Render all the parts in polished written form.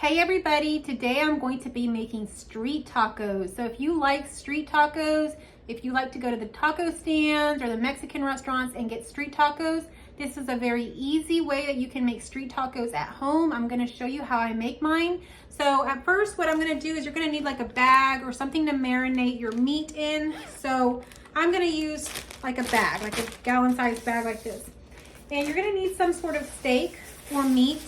Hey everybody, today I'm going to be making street tacos. So if you like street tacos, if you like to go to the taco stands or the Mexican restaurants and get street tacos, this is a very easy way that you can make street tacos at home. I'm gonna show you how I make mine. So at first what I'm gonna do is you're gonna need like a bag or something to marinate your meat in. So I'm gonna use like a bag, like a gallon sized bag like this. And you're gonna need some sort of steak or meat.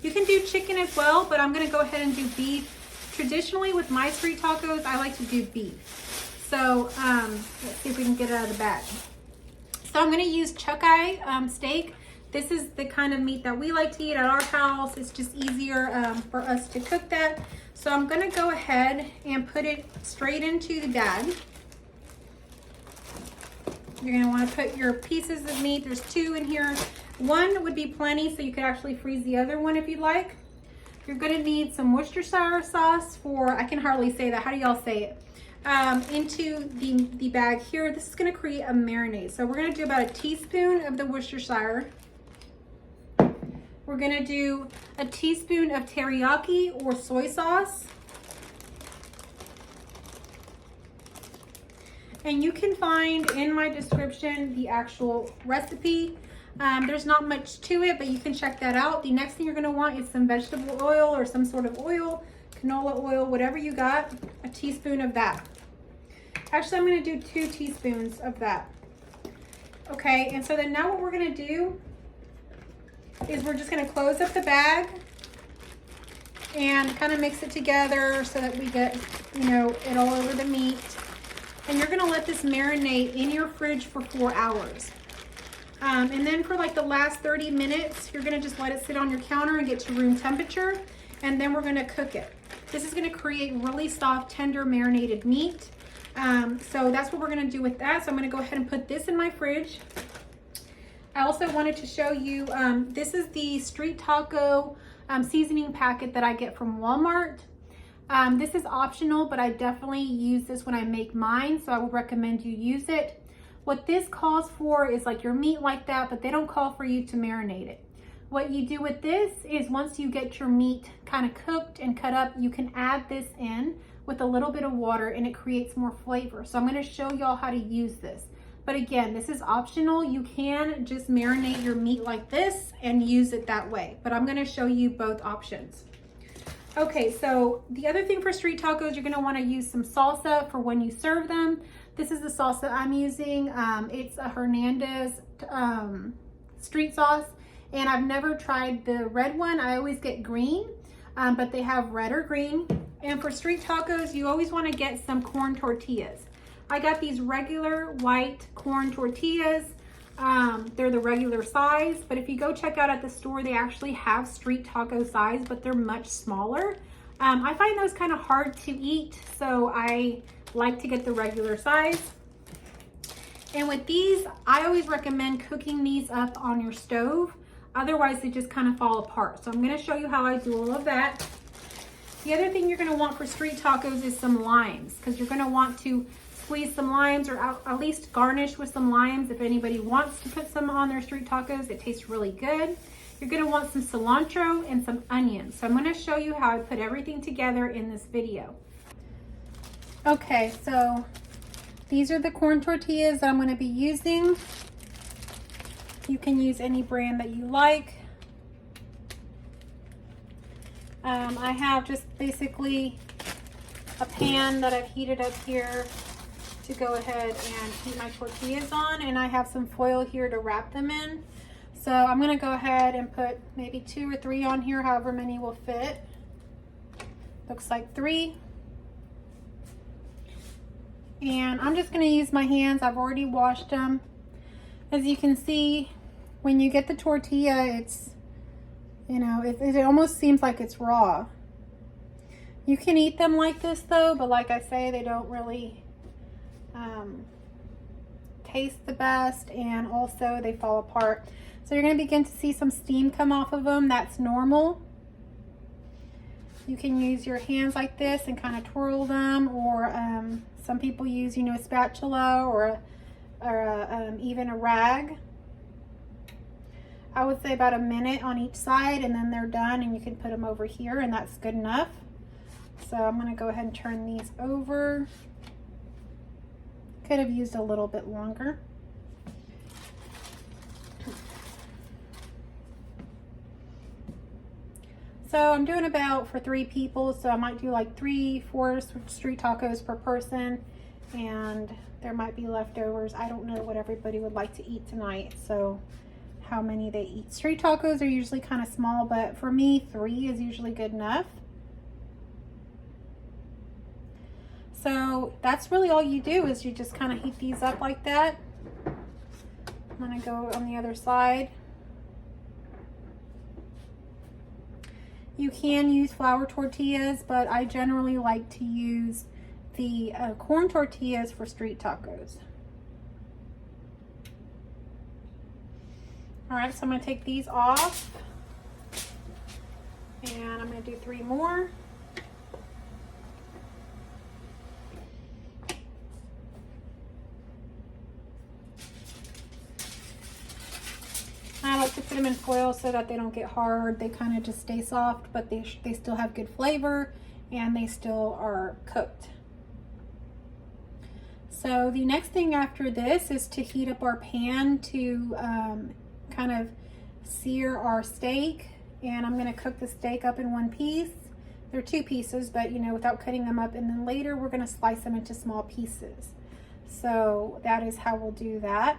You can do chicken as well, but I'm gonna go ahead and do beef. Traditionally with my street tacos, I like to do beef. So let's see if we can get it out of the bag. So I'm gonna use chuck eye steak. This is the kind of meat that we like to eat at our house. It's just easier for us to cook that. So I'm gonna go ahead and put it straight into the bag. You're gonna wanna put your pieces of meat. There's 2 in here. 1 would be plenty, so you could actually freeze the other one if you'd like. You're gonna need some Worcestershire sauce for, I can hardly say that, how do y'all say it? Into the bag here. This is gonna create a marinade. So we're gonna do about a teaspoon of the Worcestershire. We're gonna do a teaspoon of teriyaki or soy sauce. And you can find in my description the actual recipe. There's not much to it, but you can check that out. The next thing you're gonna want is some vegetable oil or some sort of oil, canola oil, whatever you got, a teaspoon of that. Actually, I'm gonna do 2 teaspoons of that. Okay, and so then now what we're gonna do is we're just gonna close up the bag and kind of mix it together so that we get, you know, it all over the meat. And you're gonna let this marinate in your fridge for 4 hours. And then for like the last 30 minutes, you're gonna just let it sit on your counter and get to room temperature. And then we're gonna cook it. This is gonna create really soft, tender, marinated meat. So that's what we're gonna do with that. So I'm gonna go ahead and put this in my fridge. I also wanted to show you, this is the street taco seasoning packet that I get from Walmart. This is optional, but I definitely use this when I make mine, so I would recommend you use it. What this calls for is like your meat like that, but they don't call for you to marinate it. What you do with this is once you get your meat kind of cooked and cut up, you can add this in with a little bit of water and it creates more flavor. So I'm gonna show y'all how to use this. But again, this is optional. You can just marinate your meat like this and use it that way. But I'm gonna show you both options. Okay, so the other thing for street tacos, you're gonna wanna use some salsa for when you serve them. This is the salsa I'm using. It's a Hernandez street sauce, and I've never tried the red one. I always get green, but they have red or green. And for street tacos, you always wanna get some corn tortillas. I got these regular white corn tortillas. They're the regular size, but if you go check out at the store, they actually have street taco size, but they're much smaller. I find those kind of hard to eat, so I like to get the regular size. And with these, I always recommend cooking these up on your stove. Otherwise, they just kind of fall apart. So I'm gonna show you how I do all of that. The other thing you're gonna want for street tacos is some limes, because you're gonna want to squeeze some limes or at least garnish with some limes. If anybody wants to put some on their street tacos, it tastes really good. You're gonna want some cilantro and some onions. So I'm gonna show you how I put everything together in this video. Okay, so these are the corn tortillas that I'm gonna be using. You can use any brand that you like. I have just basically a pan that I've heated up here to go ahead and heat my tortillas on, and I have some foil here to wrap them in. So I'm gonna go ahead and put maybe 2 or 3 on here, however many will fit. Looks like 3. And I'm just gonna use my hands. I've already washed them. As you can see, when you get the tortilla, it's, you know, it almost seems like it's raw. You can eat them like this though, but like I say, they don't really taste the best, and also they fall apart. So you're gonna begin to see some steam come off of them. That's normal. You can use your hands like this and kind of twirl them, or some people use, you know, a spatula or even a rag. I would say about a minute on each side, and then they're done and you can put them over here and that's good enough. So I'm gonna go ahead and turn these over. Could have used a little bit longer. So I'm doing about for 3 people, so I might do like 3-4 street tacos per person, and there might be leftovers. I don't know what everybody would like to eat tonight, so how many they eat. Street tacos are usually kind of small, but for me 3 is usually good enough. So that's really all you do, is you just kind of heat these up like that. I'm gonna go on the other side. You can use flour tortillas, but I generally like to use the corn tortillas for street tacos. All right, so I'm gonna take these off, and I'm gonna do 3 more. I like to put them in foil so that they don't get hard. They kind of just stay soft, but they still have good flavor and they still are cooked. So the next thing after this is to heat up our pan to kind of sear our steak. And I'm gonna cook the steak up in 1 piece. They're 2 pieces, but you know, without cutting them up. And then later we're gonna slice them into small pieces. So that is how we'll do that.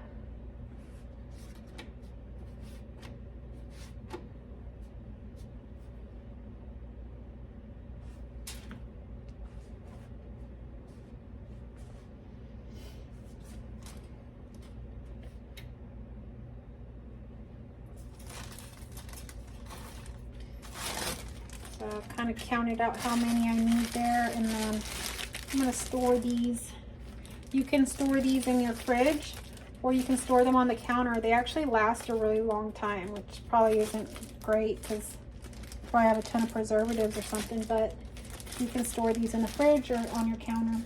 So I've kind of counted out how many I need there, and then I'm going to store these. You can store these in your fridge, or you can store them on the counter. They actually last a really long time, which probably isn't great because you probably have a ton of preservatives or something, but you can store these in the fridge or on your counter.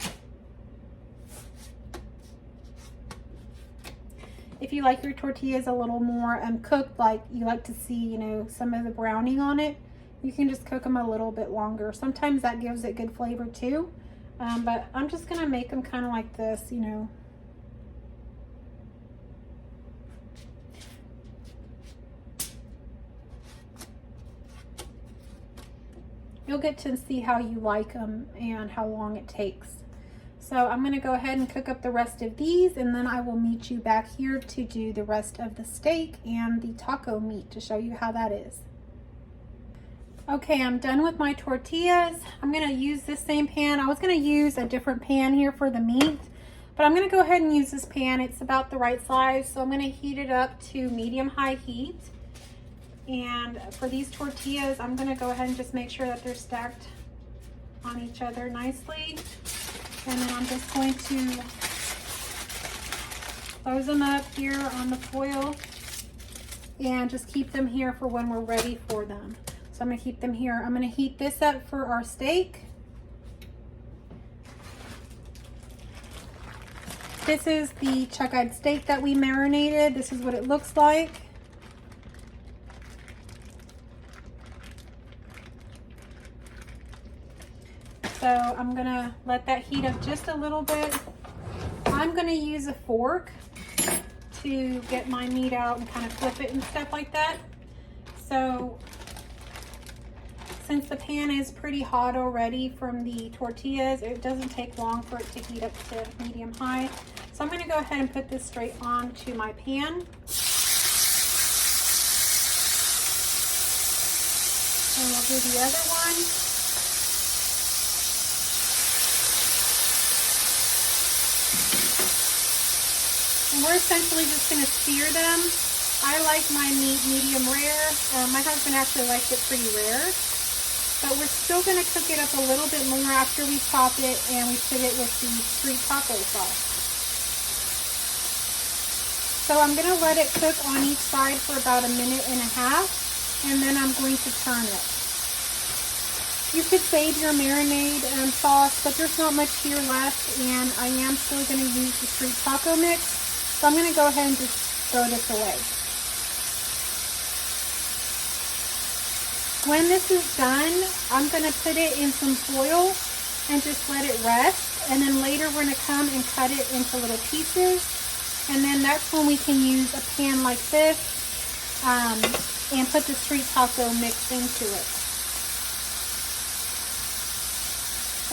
If you like your tortillas a little more cooked, like you like to see, you know, some of the browning on it, you can just cook them a little bit longer. Sometimes that gives it good flavor too. But I'm just gonna make them kind of like this, you know. You'll get to see how you like them and how long it takes. So I'm gonna go ahead and cook up the rest of these, and then I will meet you back here to do the rest of the steak and the taco meat to show you how that is. Okay, I'm done with my tortillas. I'm gonna use this same pan. I was gonna use a different pan here for the meat, but I'm gonna go ahead and use this pan. It's about the right size, so I'm gonna heat it up to medium-high heat. And for these tortillas, I'm gonna go ahead and just make sure that they're stacked on each other nicely. And then I'm just going to close them up here on the foil and just keep them here for when we're ready for them. So I'm gonna keep them here. I'm gonna heat this up for our steak. This is the chuck-eyed steak that we marinated. This is what it looks like. So I'm gonna let that heat up just a little bit. I'm gonna use a fork to get my meat out and kind of flip it and stuff like that. So since the pan is pretty hot already from the tortillas, it doesn't take long for it to heat up to medium high. So I'm gonna go ahead and put this straight onto my pan. And we'll do the other one. And we're essentially just gonna sear them. I like my meat medium rare. My husband actually likes it pretty rare. But we're still going to cook it up a little bit more after we chop it and we put it with the street taco sauce. So I'm going to let it cook on each side for about 1.5 minutes, and then I'm going to turn it. You could save your marinade sauce, but there's not much here left, and I am still going to use the street taco mix. So I'm going to go ahead and just throw this away. When this is done, I'm going to put it in some foil and just let it rest. And then later we're going to come and cut it into little pieces. And then that's when we can use a pan like this and put the street taco mix into it.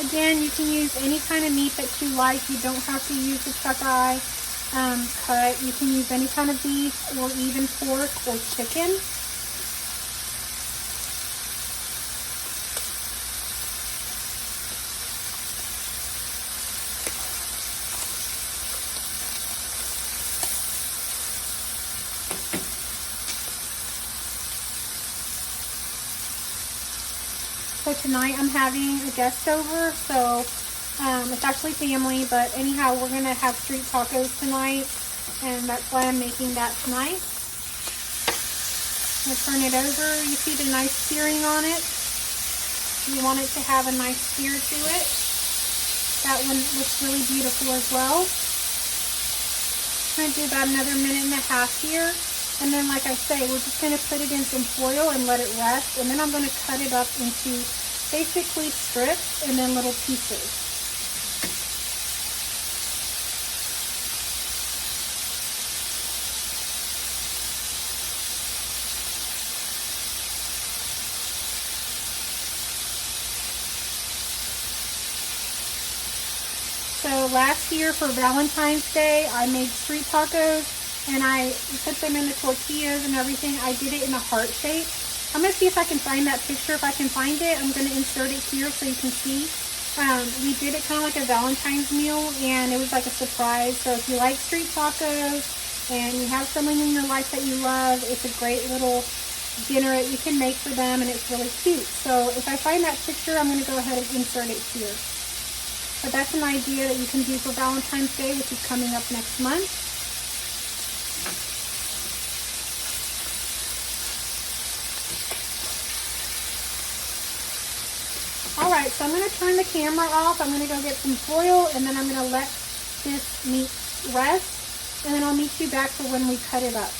Again, you can use any kind of meat that you like. You don't have to use the chuck eye cut. You can use any kind of beef or even pork or chicken. So tonight I'm having a guest over, so it's actually family, but anyhow, we're going to have street tacos tonight, and that's why I'm making that tonight. I'm going to turn it over. You see the nice searing on it? You want it to have a nice sear to it. That one looks really beautiful as well. I'm going to do about another minute and a half here. And then, like I say, we're just going to put it in some foil and let it rest. And then I'm going to cut it up into basically strips and then little pieces. So last year for Valentine's Day, I made street tacos. And I put them in the tortillas and everything. I did it in a heart shape. I'm going to see if I can find that picture. If I can find it, I'm going to insert it here so you can see. We did it kind of like a Valentine's meal, and it was like a surprise. So if you like street tacos and you have someone in your life that you love, it's a great little dinner that you can make for them, and it's really cute. So if I find that picture, I'm going to go ahead and insert it here. But that's an idea that you can do for Valentine's Day, which is coming up next month. Alright, so I'm going to turn the camera off. I'm going to go get some foil, and then I'm going to let this meat rest, and then I'll meet you back for when we cut it up.